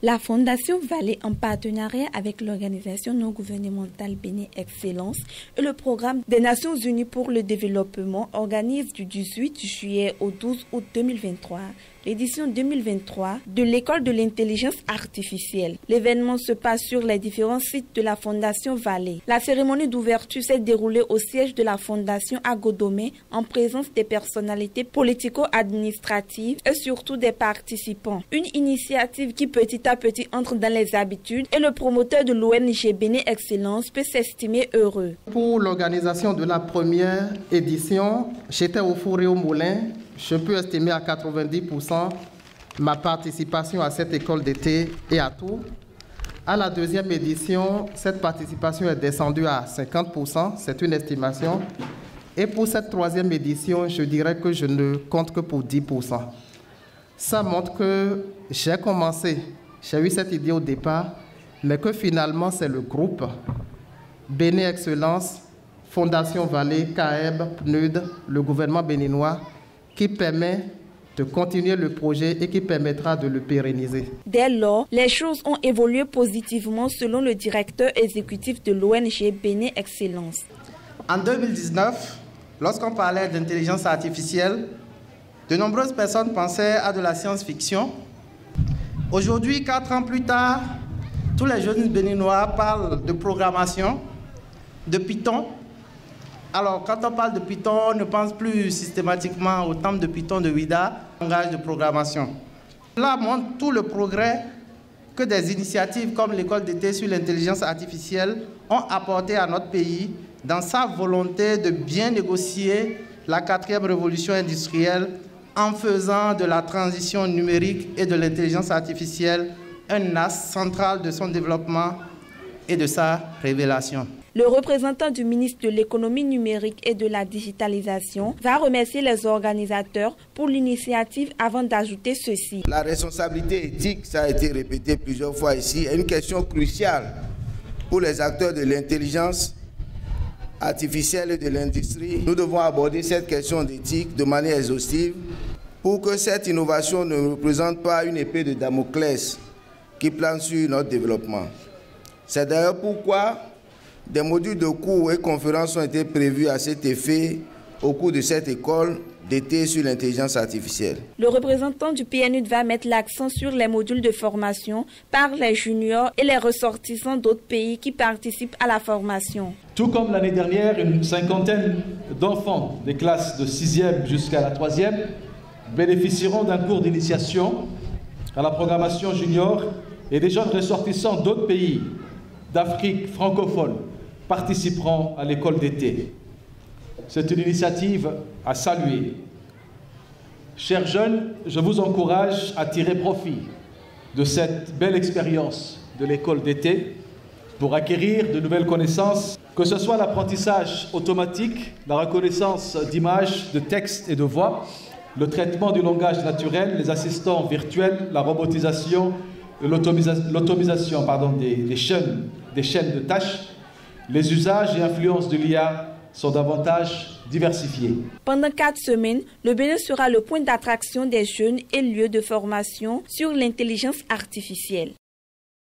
La Fondation Vallée, en partenariat avec l'organisation non gouvernementale Bénin Excellence et le programme des Nations Unies pour le développement, organise du 18 juillet au 12 août 2023 l'édition 2023 de l'École de l'intelligence artificielle. L'événement se passe sur les différents sites de la Fondation Vallée. La cérémonie d'ouverture s'est déroulée au siège de la Fondation à Godomé en présence des personnalités politico-administratives et surtout des participants. Une initiative qui petit à petit entre dans les habitudes et le promoteur de l'ONG Bénin Excellence peut s'estimer heureux. Pour l'organisation de la première édition, j'étais au four et au moulin. Je peux estimer à 90% ma participation à cette école d'été et à tout. À la deuxième édition, cette participation est descendue à 50%, c'est une estimation. Et pour cette troisième édition, je dirais que je ne compte que pour 10%. Ça montre que j'ai commencé, j'ai eu cette idée au départ, mais que finalement c'est le groupe Bénin Excellence, Fondation Vallée, CAEB, PNUD, le gouvernement béninois, qui permet de continuer le projet et qui permettra de le pérenniser. Dès lors, les choses ont évolué positivement selon le directeur exécutif de l'ONG Bénin Excellence. En 2019, lorsqu'on parlait d'intelligence artificielle, de nombreuses personnes pensaient à de la science-fiction. Aujourd'hui, 4 ans plus tard, tous les jeunes béninois parlent de programmation, de Python. Alors, quand on parle de Python, on ne pense plus systématiquement au terme de Python de Ouida, langage de programmation. Cela montre tout le progrès que des initiatives comme l'école d'été sur l'intelligence artificielle ont apporté à notre pays dans sa volonté de bien négocier la 4e révolution industrielle en faisant de la transition numérique et de l'intelligence artificielle un axe central de son développement et de sa révélation. Le représentant du ministre de l'économie numérique et de la digitalisation va remercier les organisateurs pour l'initiative avant d'ajouter ceci. La responsabilité éthique, ça a été répété plusieurs fois ici, est une question cruciale pour les acteurs de l'intelligence artificielle et de l'industrie. Nous devons aborder cette question d'éthique de manière exhaustive pour que cette innovation ne représente pas une épée de Damoclès qui plane sur notre développement. C'est d'ailleurs pourquoi des modules de cours et conférences ont été prévus à cet effet au cours de cette école d'été sur l'intelligence artificielle. Le représentant du PNUD va mettre l'accent sur les modules de formation par les juniors et les ressortissants d'autres pays qui participent à la formation. Tout comme l'année dernière, une cinquantaine d'enfants des classes de 6e jusqu'à la 3e bénéficieront d'un cours d'initiation à la programmation junior et des jeunes ressortissants d'autres pays d'Afrique francophone participeront à l'école d'été. C'est une initiative à saluer. Chers jeunes, je vous encourage à tirer profit de cette belle expérience de l'école d'été pour acquérir de nouvelles connaissances, que ce soit l'apprentissage automatique, la reconnaissance d'images, de textes et de voix, le traitement du langage naturel, les assistants virtuels, la robotisation, l'automatisation des chaînes de tâches. Les usages et influences de l'IA sont davantage diversifiés. Pendant 4 semaines, le Bénin sera le point d'attraction des jeunes et lieu de formation sur l'intelligence artificielle.